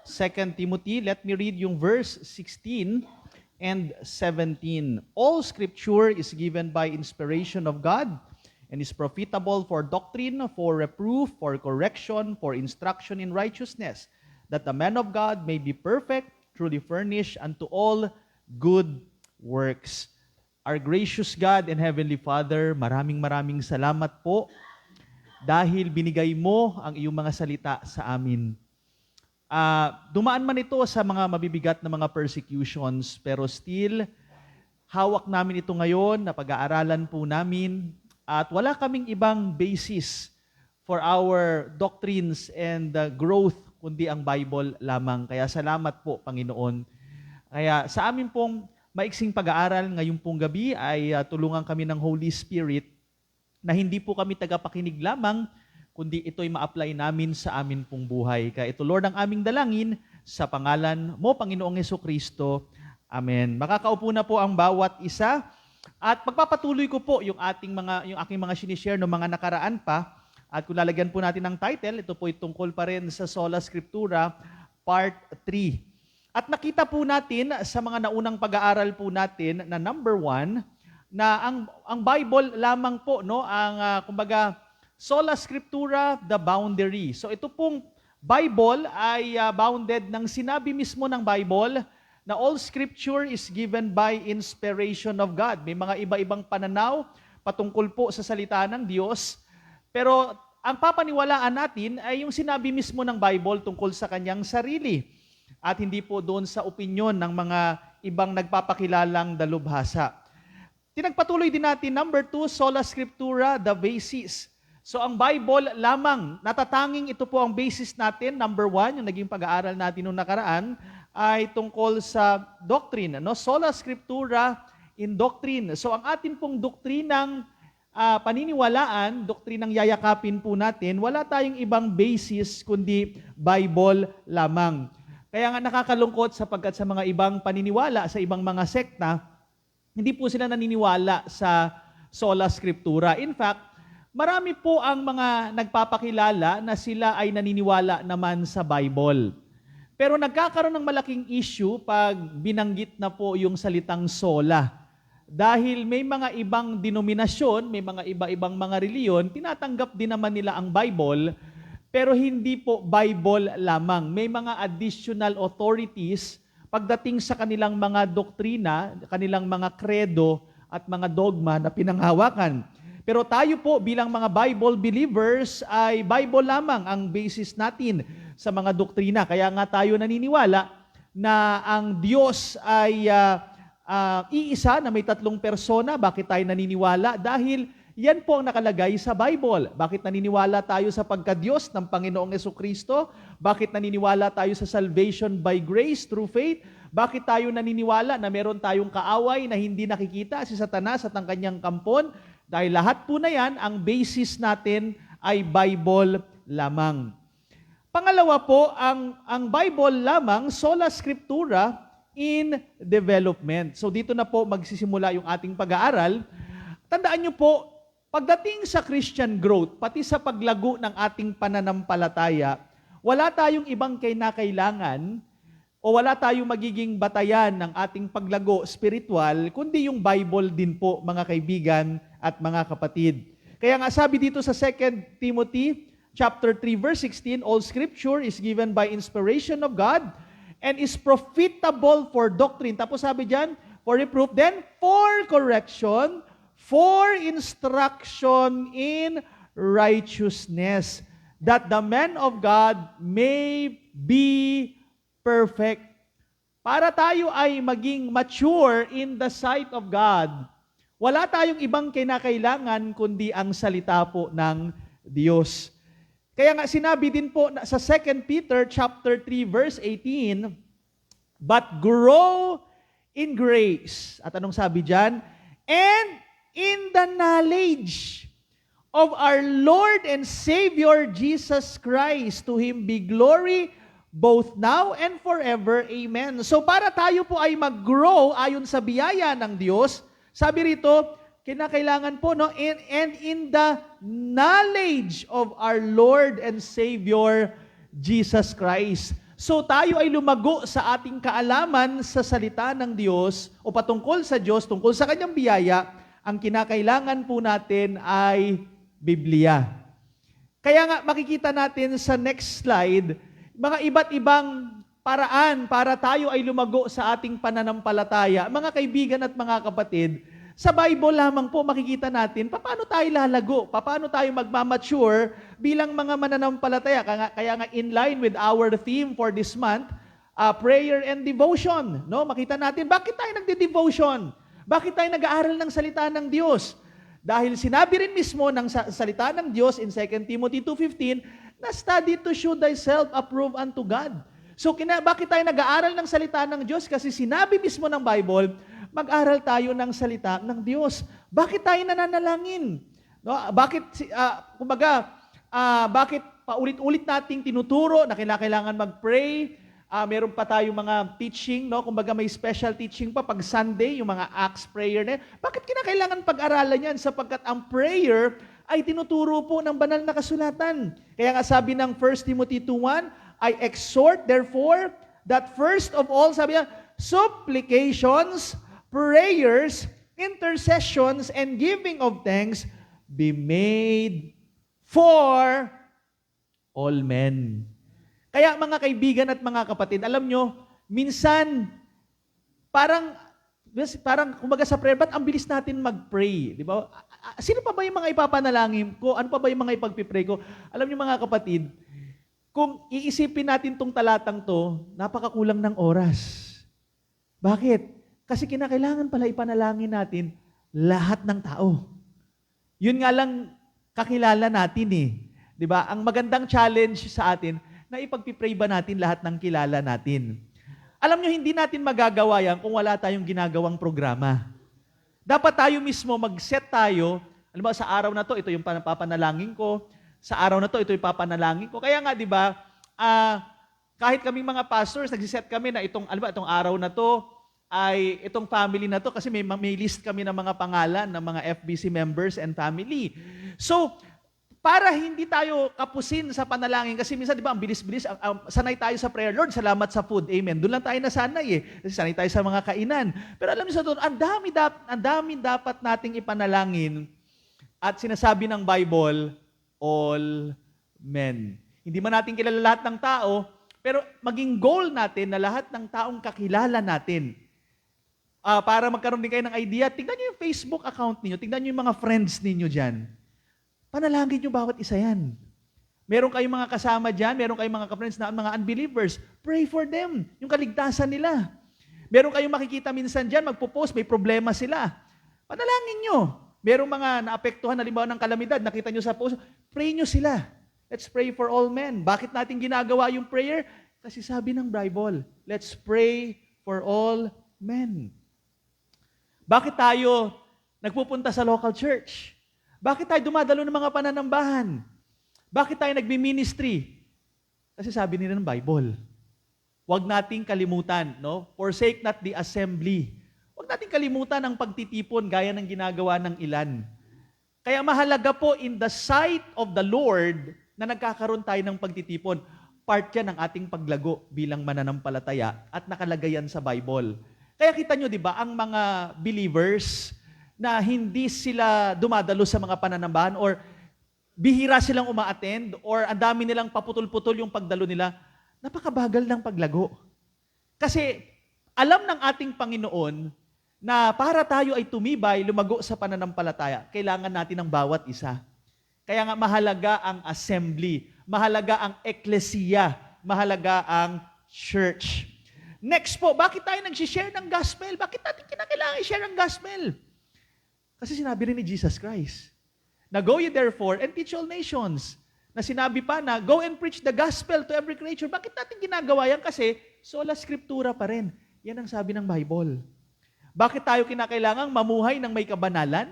2 Timothy. Let me read yung verse 16 and 17. All scripture is given by inspiration of God and is profitable for doctrine, for reproof, for correction, for instruction in righteousness, that the man of God may be perfect, truly furnished unto all good works. Our gracious God and Heavenly Father, maraming salamat po dahil binigay mo ang iyong mga salita sa amin. Dumaan man ito sa mga mabibigat na mga persecutions, pero still, hawak namin ito ngayon na pag-aaralan po namin at wala kaming ibang basis for our doctrines and growth kundi ang Bible lamang. Kaya salamat po, Panginoon. Kaya sa amin pong maiksing pag-aaral ngayong pong gabi ay tulungan kami ng Holy Spirit na hindi po kami tagapakinig lamang, kundi ito'y ma-apply namin sa amin pong buhay. Kaya ito, Lord, ang aming dalangin sa pangalan mo, Panginoong Jesucristo. Amen. Makakaupo na po ang bawat isa at pagpapatuloy ko po yung aking mga sinishare ng mga nakaraan pa. At kung lalagyan po natin ng title, ito po ay tungkol pa rin sa Sola Scriptura, Part 3. At nakita po natin sa mga naunang pag-aaral po natin na number 1, na ang Bible lamang po, no, ang kumbaga Sola Scriptura, the boundary. So ito pong Bible ay bounded ng sinabi mismo ng Bible na all Scripture is given by inspiration of God. May mga iba-ibang pananaw patungkol po sa salita ng Diyos, pero ang papaniwalaan natin ay yung sinabi mismo ng Bible tungkol sa kanyang sarili. At hindi po doon sa opinyon ng mga ibang nagpapakilalang dalubhasa. Tinagpatuloy din natin, number 2, Sola Scriptura, the basis. So ang Bible lamang, natatanging ito po ang basis natin. Number 1, yung naging pag-aaral natin noong nakaraan, ay tungkol sa doctrine. No? Sola Scriptura in doctrine. So ang atin pong doktrinang paniniwalaan, doktrinang yayakapin po natin, wala tayong ibang basis kundi Bible lamang. Kaya nga nakakalungkot sapagkat sa mga ibang paniniwala, sa ibang mga sekta, hindi po sila naniniwala sa Sola Scriptura. In fact, marami po ang mga nagpapakilala na sila ay naniniwala naman sa Bible. Pero nagkakaroon ng malaking issue pag binanggit na po yung salitang sola. Dahil may mga ibang denominasyon, may mga iba-ibang mga reliyon, tinatanggap din naman nila ang Bible, pero hindi po Bible lamang. May mga additional authorities pagdating sa kanilang mga doktrina, kanilang mga credo at mga dogma na pinanghawakan. Pero tayo po bilang mga Bible believers ay Bible lamang ang basis natin sa mga doktrina. Kaya nga tayo naniniwala na ang Diyos ay iisa na may 3 persona. Bakit tayo naniniwala? Dahil yan po ang nakalagay sa Bible. Bakit naniniwala tayo sa pagka-Diyos ng Panginoong Jesucristo? Bakit naniniwala tayo sa salvation by grace through faith? Bakit tayo naniniwala na meron tayong kaaway na hindi nakikita, si Satanas at ang kanyang kampon? Dahil lahat po na yan, ang basis natin ay Bible lamang. Pangalawa po, ang Bible lamang, Sola Scriptura in development. So dito na po magsisimula yung ating pag-aaral. Tandaan nyo po, pagdating sa Christian growth, pati sa paglago ng ating pananampalataya, wala tayong ibang kinakailangan o wala tayong magiging batayan ng ating paglago spiritual, kundi yung Bible din po, mga kaibigan at mga kapatid. Kaya nga sabi dito sa 2 Timothy chapter 3 verse 16, all scripture is given by inspiration of God and is profitable for doctrine. Tapos sabi diyan, for reproof, then for correction, for instruction in righteousness, that the man of God may be perfect. Para tayo ay maging mature in the sight of God, wala tayong ibang kinakailangan kundi ang salita po ng Diyos. Kaya nga sinabi din po sa 2 Peter chapter 3 verse 18, but grow in grace. At anong sabi diyan? And in the knowledge of our Lord and Savior Jesus Christ, to Him be glory both now and forever. Amen. So para tayo po ay mag-grow ayon sa biyaya ng Diyos, sabi rito, kinakailangan po, no, and in the knowledge of our Lord and Savior Jesus Christ. So tayo ay lumago sa ating kaalaman sa salita ng Diyos o patungkol sa Diyos, tungkol sa Kanyang biyaya, ang kinakailangan po natin ay Biblia. Kaya nga makikita natin sa next slide, mga iba't ibang paraan para tayo ay lumago sa ating pananampalataya. Mga kaibigan at mga kapatid, sa Bible lamang po makikita natin paano tayo lalago, paano tayo magmamature bilang mga mananampalataya. Kaya nga in line with our theme for this month, prayer and devotion. No? Makita natin, bakit tayo nagde-devotion? Bakit tayo nag-aaral ng salita ng Diyos? Dahil sinabi rin mismo ng salita ng Diyos in 2 Timothy 2:15, na study to show thyself approved unto God. So, bakit tayo nag-aaral ng salita ng Diyos? Kasi sinabi mismo ng Bible, mag-aral tayo ng salita ng Diyos. Bakit tayo nananalangin? No? Bakit paulit-ulit nating tinuturo na kailangan mag-pray? Meron pa tayong mga teaching, no? Kumbaga may special teaching pa pag Sunday, yung mga Acts prayer na yan. Bakit kinakailangan pag-aralan yan? Sapagkat ang prayer ay tinuturo po ng banal na kasulatan. Kaya nga sabi ng 1 Timothy 2:1, I exhort therefore that first of all, sabi niya, supplications, prayers, intercessions, and giving of thanks be made for all men. Kaya mga kaibigan at mga kapatid, alam nyo, minsan, parang kumbaga sa prayer, ba't ang bilis natin mag-pray? Di ba? Sino pa ba yung mga ipapanalangin ko? Ano pa ba yung mga ipagpipray ko? Alam nyo mga kapatid, kung iisipin natin tong talatang to, napakakulang ng oras. Bakit? Kasi kinakailangan pala ipanalangin natin lahat ng tao. Yun nga lang kakilala natin eh. 'Di ba? Ang magandang challenge sa atin, na ipagpipray ba natin lahat ng kilala natin? Alam nyo, hindi natin magagawa yan kung wala tayong ginagawang programa. Dapat tayo mismo mag-set tayo, alam mo, sa araw na to, ito yung papanalangin ko, sa araw na to, ito yung papanalangin ko. Kaya nga, di ba, kahit kaming mga pastors, nagsiset kami na itong araw na to, ay itong family na to, kasi may list kami ng mga pangalan ng mga FBC members and family. So, para hindi tayo kapusin sa panalangin, kasi minsan, di ba, ang bilis-bilis, sanay tayo sa prayer, Lord, salamat sa food, amen. Doon lang tayo nasanay eh, kasi sanay tayo sa mga kainan. Pero alam niyo sa doon, ang dami dapat nating ipanalangin, at sinasabi ng Bible, all men. Hindi man natin kilala lahat ng tao, pero maging goal natin na lahat ng taong kakilala natin, para magkaroon din kayo ng idea, tingnan niyo yung Facebook account niyo, tingnan niyo yung mga friends niyo dyan. Panalangin niyo bawat isa yan. Meron kayong mga kasama dyan, meron kayong mga ka-friends na mga unbelievers, pray for them, yung kaligtasan nila. Meron kayong makikita minsan dyan, magpo-post, may problema sila. Panalangin niyo. Merong mga naapektuhan, halimbawa ng kalamidad, nakita nyo sa post, pray nyo sila. Let's pray for all men. Bakit natin ginagawa yung prayer? Kasi sabi ng Bible, let's pray for all men. Bakit tayo nagpupunta sa local church? Bakit tayo dumadalo ng mga pananambahan? Bakit tayo nagbi-ministry? Kasi sabi nila ng Bible, huwag nating kalimutan, no? Forsake not the assembly. Huwag nating kalimutan ang pagtitipon gaya ng ginagawa ng ilan. Kaya mahalaga po in the sight of the Lord na nagkakaroon tayo ng pagtitipon. Part yan ng ating paglago bilang mananampalataya at nakalagay yan sa Bible. Kaya kita nyo, di ba, ang mga believers na hindi sila dumadalo sa mga pananambahan or bihira silang uma-attend or ang dami nilang paputol-putol yung pagdalo nila, napakabagal ng paglago. Kasi alam ng ating Panginoon na para tayo ay tumibay, lumago sa pananampalataya, kailangan natin ng bawat isa. Kaya nga mahalaga ang assembly, mahalaga ang eklesiya, mahalaga ang church. Next po, bakit tayo nag-share ng gospel? Bakit natin kinakailangan i-share ang gospel? Kasi sinabi rin ni Jesus Christ, na go ye therefore and teach all nations. Na sinabi pa na, go and preach the gospel to every creature. Bakit natin ginagawa yan? Kasi sola scriptura pa rin. Yan ang sabi ng Bible. Bakit tayo kinakailangang mamuhay ng may kabanalan?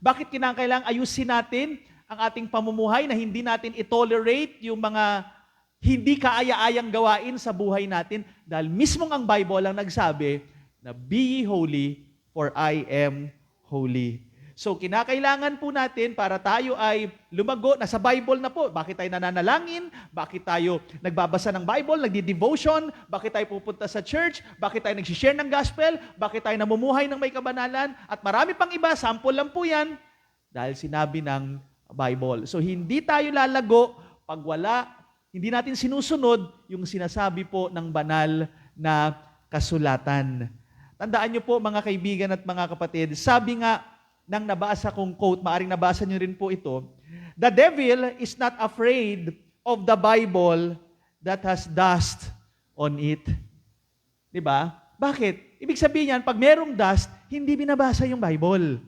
Bakit kinakailangang ayusin natin ang ating pamumuhay na hindi natin itolerate yung mga hindi kaaya-ayang gawain sa buhay natin? Dahil mismong ang Bible ang nagsabi na be ye holy for I am holy. So, kinakailangan po natin para tayo ay lumago, nasa Bible na po. Bakit tayo nananalangin? Bakit tayo nagbabasa ng Bible, nagdi-devotion? Bakit tayo pupunta sa church? Bakit tayo nag-share ng gospel? Bakit tayo namumuhay ng may kabanalan? At marami pang iba, sample lang po yan, dahil sinabi ng Bible. So, hindi tayo lalago pag hindi natin sinusunod yung sinasabi po ng banal na kasulatan. Tandaan niyo po mga kaibigan at mga kapatid, sabi nga ng nabasa kong quote, maaring nabasa niyo rin po ito, the devil is not afraid of the Bible that has dust on it. Diba? Bakit? Ibig sabihin yan, pag merong dust, hindi binabasa yung Bible.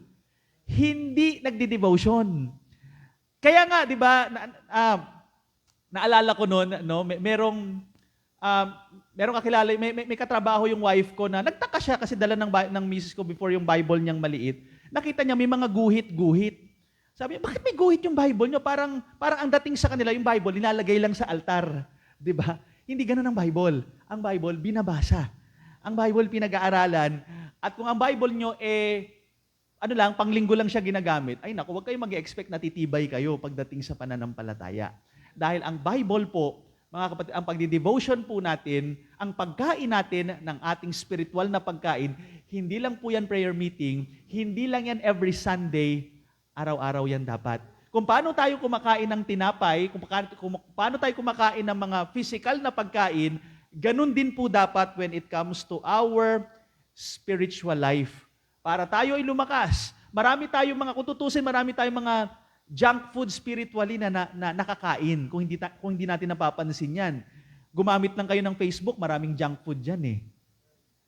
Hindi nagdi-devotion. Kaya nga, di ba, naalala ko noon, no, merong kakilala, may katrabaho yung wife ko na nagtaka siya kasi dala ng misis ko before yung Bible niyang maliit. Nakita niya may mga guhit-guhit. Sabi niya, bakit may guhit yung Bible niyo? Parang ang dating sa kanila, yung Bible, nilalagay lang sa altar. Di ba? Hindi ganun ang Bible. Ang Bible, binabasa. Ang Bible, pinag-aaralan. At kung ang Bible niyo, panglinggo lang siya ginagamit, ay naku, huwag kayong mag-expect na titibay kayo pagdating sa pananampalataya. Dahil ang Bible po, mga kapatid, ang pagdi-devotion po natin, ang pagkain natin ng ating spiritual na pagkain, hindi lang po yan prayer meeting, hindi lang yan every Sunday, araw-araw yan dapat. Kung paano tayo kumakain ng tinapay, kung paano tayo kumakain ng mga physical na pagkain, ganun din po dapat when it comes to our spiritual life. Para tayo ay lumakas. Marami tayong mga junk food spiritually na nakakain kung hindi natin napapansin yan. Gumamit lang kayo ng Facebook, maraming junk food dyan eh.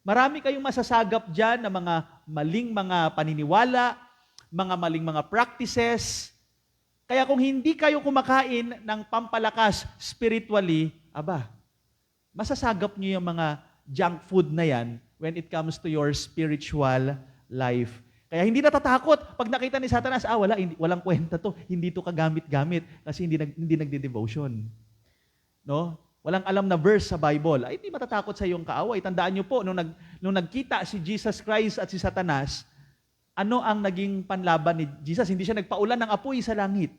Marami kayong masasagap dyan na mga maling mga paniniwala, mga maling mga practices. Kaya kung hindi kayo kumakain ng pampalakas spiritually, masasagap niyo yung mga junk food na yan when it comes to your spiritual life. Kaya hindi natatakot pag nakita ni Satanas, walang kwenta to, hindi to kagamit-gamit kasi hindi nagde-devotion. No? Walang alam na verse sa Bible. Ay, hindi matatakot sa iyong kaaway. Tandaan niyo po, nung nagkita si Jesus Christ at si Satanas, ano ang naging panlaban ni Jesus? Hindi siya nagpaulan ng apoy sa langit.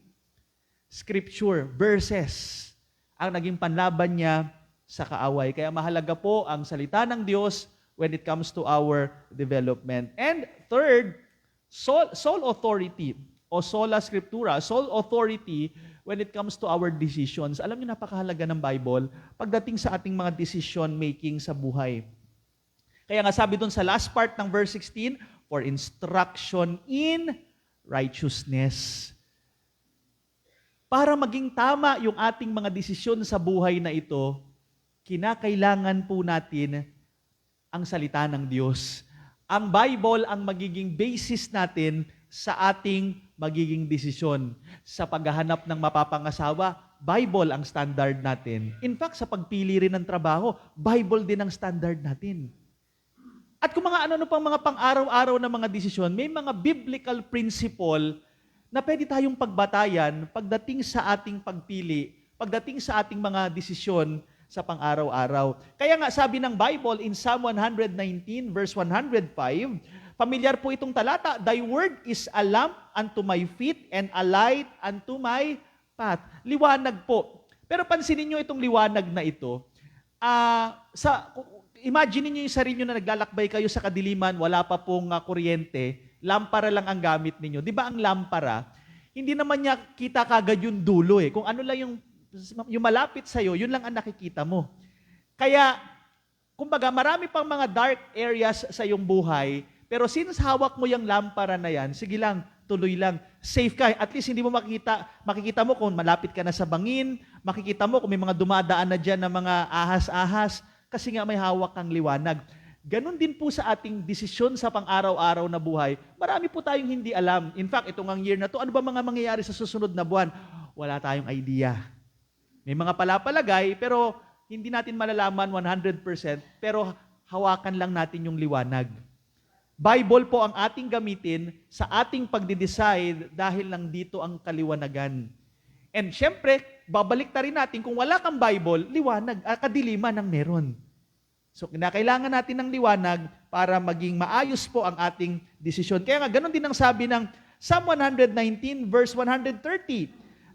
Scripture, verses, ang naging panlaban niya sa kaaway. Kaya mahalaga po ang salita ng Diyos when it comes to our development. And third, soul authority o sola scriptura, soul authority when it comes to our decisions. Alam niyo, napakahalaga ng Bible pagdating sa ating mga decision making sa buhay. Kaya nga sabi doon sa last part ng verse 16, for instruction in righteousness. Para maging tama yung ating mga desisyon sa buhay na ito, kinakailangan po natin ang salita ng Diyos. Ang Bible ang magiging basis natin sa ating magiging desisyon. Sa paghahanap ng mapapangasawa, Bible ang standard natin. In fact, sa pagpili rin ng trabaho, Bible din ang standard natin. At kung mga ano pang mga pang-araw-araw na mga desisyon, may mga biblical principle na pwede tayong pagbatayan pagdating sa ating pagpili, pagdating sa ating mga desisyon sa pang-araw-araw. Kaya nga sabi ng Bible in Psalm 119 verse 105, pamilyar po itong talata, Thy word is a lamp unto my feet and a light unto my path. Liwanag po. Pero pansinin niyo itong liwanag na ito. Imagine niyo yung sarili niyo na naglalakbay kayo sa kadiliman, wala pa pong kuryente, lampara lang ang gamit ninyo. Di ba ang lampara, hindi naman niya kita kagad yung dulo eh. Kung ano lang yung malapit sa'yo, yun lang ang nakikita mo. Kaya, kumbaga, marami pang mga dark areas sa iyong buhay, pero since hawak mo yung lampara na yan, sige lang, tuloy lang, safe ka. At least hindi mo makikita mo kung malapit ka na sa bangin, makikita mo kung may mga dumadaan na dyan na mga ahas-ahas, kasi nga may hawak kang liwanag. Ganon din po sa ating desisyon sa pang-araw-araw na buhay. Marami po tayong hindi alam. In fact, itong ang year na to, ano ba mga mangyayari sa susunod na buwan? Wala tayong idea. May mga palapalagay, pero hindi natin malalaman 100%, pero hawakan lang natin yung liwanag. Bible po ang ating gamitin sa ating pagde-decide dahil lang dito ang kaliwanagan. And syempre, babalik ta rin natin, kung wala kang Bible, liwanag, kadiliman ang meron. So, kailangan natin ng liwanag para maging maayos po ang ating desisyon. Kaya nga, ganun din ang sabi ng Psalm 119 verse 130.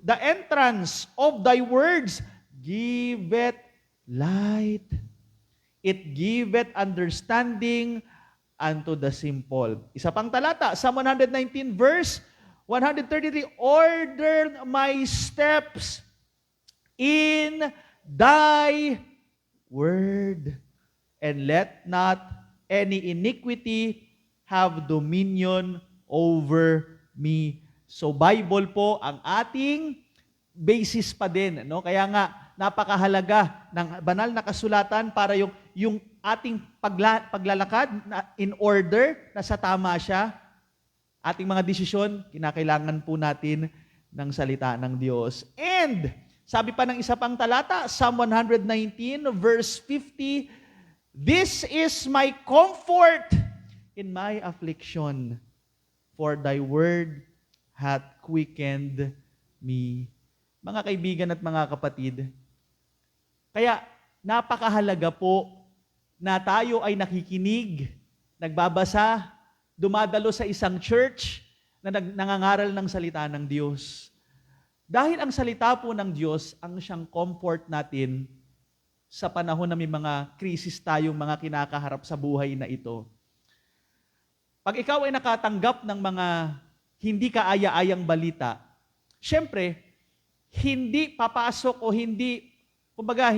The entrance of thy words giveth light. It giveth understanding unto the simple. Isa pang talata, Psalm 119 verse 133, order my steps in thy word, and let not any iniquity have dominion over me. So Bible po ang ating basis pa din, no? Kaya nga napakahalaga ng banal na kasulatan para yung ating paglalakad na in order, nasa tama siya. Ating mga desisyon, kinakailangan po natin ng salita ng Diyos. And sabi pa ng isa pang talata, Psalm 119 verse 50, this is my comfort in my affliction, for thy word hath quickened me. Mga kaibigan at mga kapatid, kaya napakahalaga po na tayo ay nakikinig, nagbabasa, dumadalo sa isang church na nangangaral ng salita ng Diyos. Dahil ang salita po ng Diyos ang siyang comfort natin sa panahon na may mga krisis tayong mga kinakaharap sa buhay na ito. Pag ikaw ay nakatanggap ng mga hindi kaaya-ayang balita, syempre, hindi papasok o hindi, kumbaga,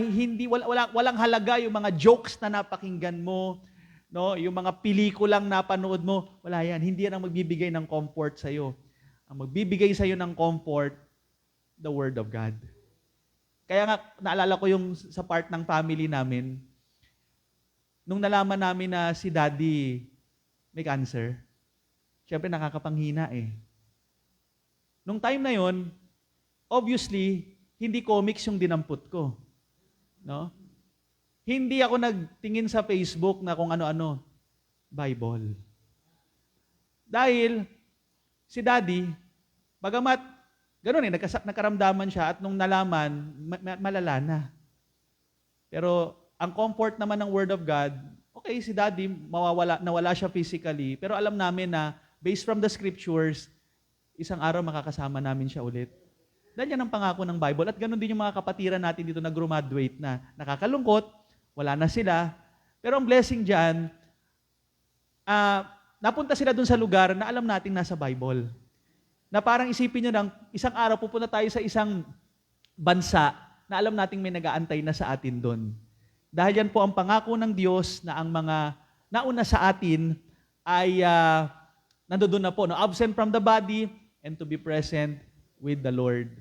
walang halaga yung mga jokes na napakinggan mo, no? Yung mga pelikulang napanood mo, wala yan. Hindi yan ang magbibigay ng comfort sa iyo. Ang magbibigay sa iyo ng comfort, the Word of God. Kaya nga, naalala ko yung sa part ng family namin, nung nalaman namin na si Daddy may cancer, syempre nakakapanghina eh. Nung time na yon, obviously, hindi comics yung dinampot ko. No? Hindi ako nagtingin sa Facebook na kung ano-ano, Bible. Dahil, si Daddy, bagamat, gano'n nagkaramdaman siya at nung nalaman, malala na. Pero, ang comfort naman ng Word of God, okay, si Daddy, nawala siya physically, pero alam namin na, based from the Scriptures, isang araw makakasama namin siya ulit. Dahil yan ang pangako ng Bible. At ganoon din yung mga kapatiran natin dito na graduate na. Nakakalungkot, wala na sila. Pero ang blessing dyan, napunta sila dun sa lugar na alam nating nasa Bible. Na parang isipin nyo ng isang araw pupunta tayo sa isang bansa na alam nating may nag-aantay na sa atin dun. Dahil yan po ang pangako ng Diyos na ang mga nauna sa atin ay nandoon na po, no? Absent from the body and to be present with the Lord.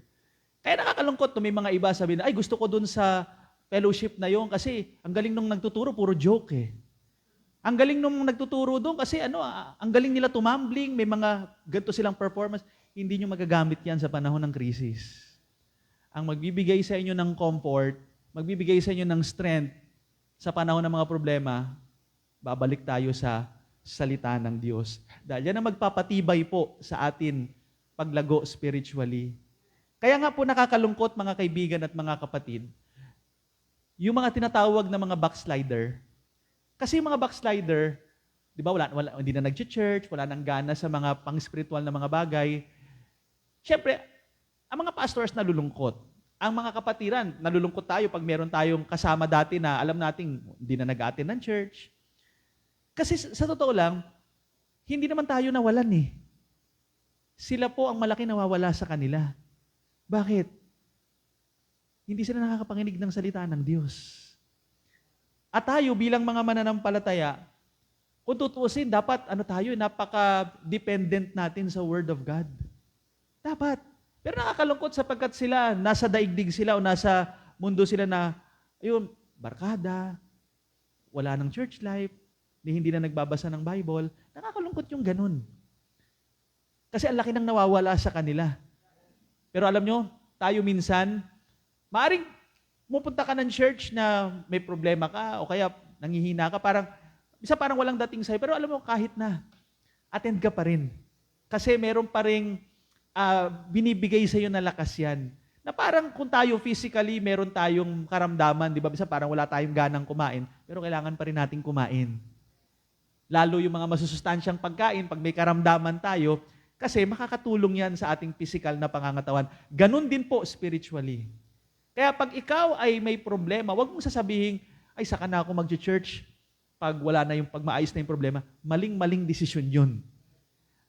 Kaya nakakalungkot, may mga iba sabi na, ay gusto ko dun sa fellowship na yon kasi ang galing nung nagtuturo, puro joke eh. Ang galing nung nagtuturo doon kasi ang galing nila tumambling, may mga ganito silang performance. Hindi nyo magagamit yan sa panahon ng krisis. Ang magbibigay sa inyo ng comfort, magbibigay sa inyo ng strength sa panahon ng mga problema, babalik tayo sa salita ng Diyos. Dahil yan ang magpapatibay po sa atin paglago spiritually. Kaya nga po nakakalungkot mga kaibigan at mga kapatid, yung mga tinatawag na mga backslider. Kasi yung mga backslider, di ba, hindi na nag-church, wala nang gana sa mga pang-spiritual na mga bagay. Siyempre, ang mga pastors nalulungkot. Ang mga kapatiran, nalulungkot tayo pag meron tayong kasama dati na alam nating hindi na nag-attend ng church. Kasi sa totoo lang, hindi naman tayo nawalan eh. Sila po ang malaki nawawala sa kanila. Bakit? Hindi sila nakakapanginig ng salita ng Diyos. At tayo bilang mga mananampalataya, kung tutuusin, dapat napaka-dependent natin sa Word of God. Dapat. Pero nakakalungkot sapagkat sila, nasa daigdig sila o nasa mundo sila na, barkada, wala ng church life, hindi na nagbabasa ng Bible. Nakakalungkot yung ganun. Kasi ang laki nang nawawala sa kanila. Pero alam nyo, tayo minsan, maaring pupunta ka ng church na may problema ka o kaya nanghihina ka, parang walang dating sa'yo. Pero alam mo, kahit na, attend ka pa rin. Kasi meron pa rin binibigay sa'yo na lakas yan. Na parang kung tayo physically, meron tayong karamdaman, di ba? Bisa parang wala tayong ganang kumain, pero kailangan pa rin nating kumain. Lalo yung mga masusustansyang pagkain, pag may karamdaman tayo, Kasi makakatulong yan sa ating physical na pangangatawan. Ganon din po spiritually. Kaya pag ikaw ay may problema, huwag mong sasabihin, ay saka na ako mag-church pag wala na yung pagmaayos na yung problema. Maling-maling desisyon yun.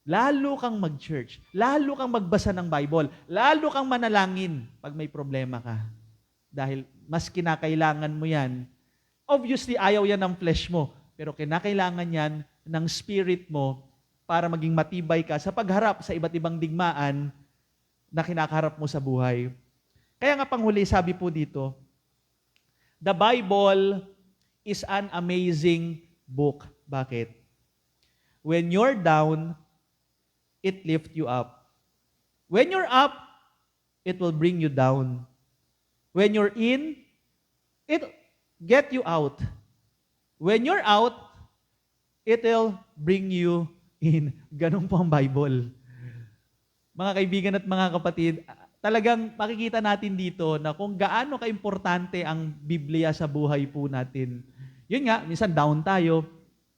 Lalo kang mag-church, lalo kang magbasa ng Bible, lalo kang manalangin pag may problema ka. Dahil mas kinakailangan mo yan. Obviously, ayaw yan ng flesh mo, pero kinakailangan yan ng spirit mo para maging matibay ka sa pagharap sa iba't ibang digmaan na kinakaharap mo sa buhay. Kaya nga panghuli, sabi po dito, the Bible is an amazing book. Bakit? When you're down, it lifts you up. When you're up, it will bring you down. When you're in, it get you out. When you're out, it will bring you in. Ganun po ang Bible. Mga kaibigan at mga kapatid, talagang makikita natin dito na kung gaano kaimportante ang Biblia sa buhay po natin. Yun nga, minsan down tayo,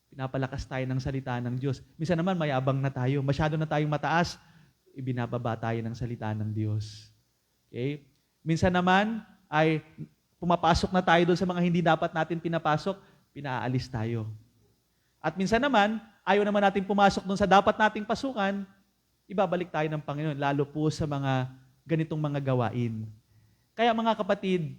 pinapalakas tayo ng salita ng Diyos. Minsan naman mayabang na tayo, masyado na tayong mataas, ibinababa tayo ng salita ng Diyos. Okay? Minsan naman ay pumapasok na tayo doon sa mga hindi dapat natin pinapasok, pinaalis tayo. At minsan naman, ayaw naman natin pumasok doon sa dapat nating pasukan, ibabalik tayo ng Panginoon, lalo po sa mga ganitong mga gawain. Kaya mga kapatid,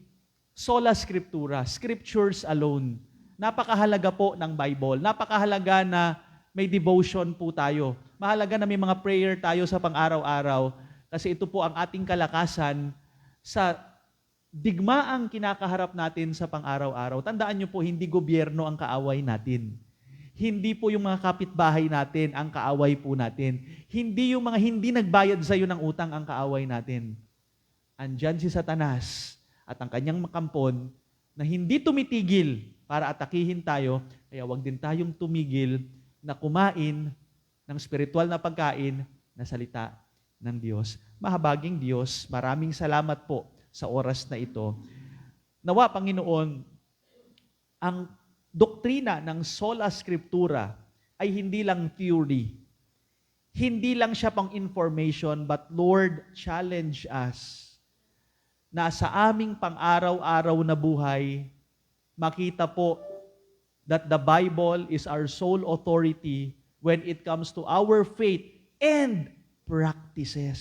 sola scriptura, scriptures alone, napakahalaga po ng Bible. Napakahalaga na may devotion po tayo. Mahalaga na may mga prayer tayo sa pang-araw-araw kasi ito po ang ating kalakasan sa digmaang kinakaharap natin sa pang-araw-araw. Tandaan niyo po, hindi gobyerno ang kaaway natin. Hindi po yung mga kapitbahay natin ang kaaway po natin. Hindi yung mga hindi nagbayad sa iyo ng utang ang kaaway natin. Andyan si Satanas at ang kanyang makampon na hindi tumitigil para atakihin tayo, kaya wag din tayong tumigil na kumain ng spiritual na pagkain na salita ng Diyos. Mahabaging Diyos, maraming salamat po sa oras na ito. Nawa, Panginoon, ang doktrina ng sola scriptura ay hindi lang theory. Hindi lang siya pang information, but Lord, challenge us na sa aming pang-araw-araw na buhay, makita po that the Bible is our sole authority when it comes to our faith and practices.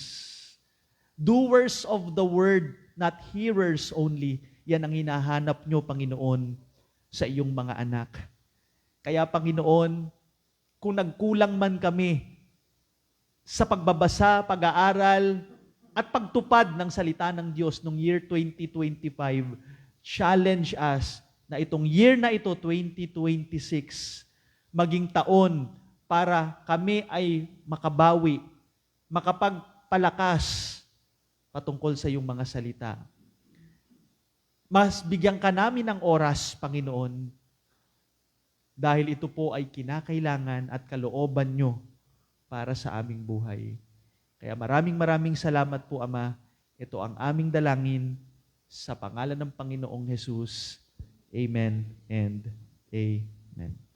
Doers of the word, not hearers only. Yan ang hinahanap nyo, Panginoon, sa iyong mga anak. Kaya, Panginoon, kung nagkulang man kami sa pagbabasa, pag-aaral, at pagtupad ng salita ng Diyos noong year 2025, challenge us na itong year na ito, 2026, maging taon para kami ay makabawi, makapagpalakas patungkol sa iyong mga salita. Mas bigyan ka namin ng oras, Panginoon, dahil ito po ay kinakailangan at kalooban nyo para sa aming buhay. Kaya maraming salamat po, Ama. Ito ang aming dalangin sa pangalan ng Panginoong Jesus. Amen and amen.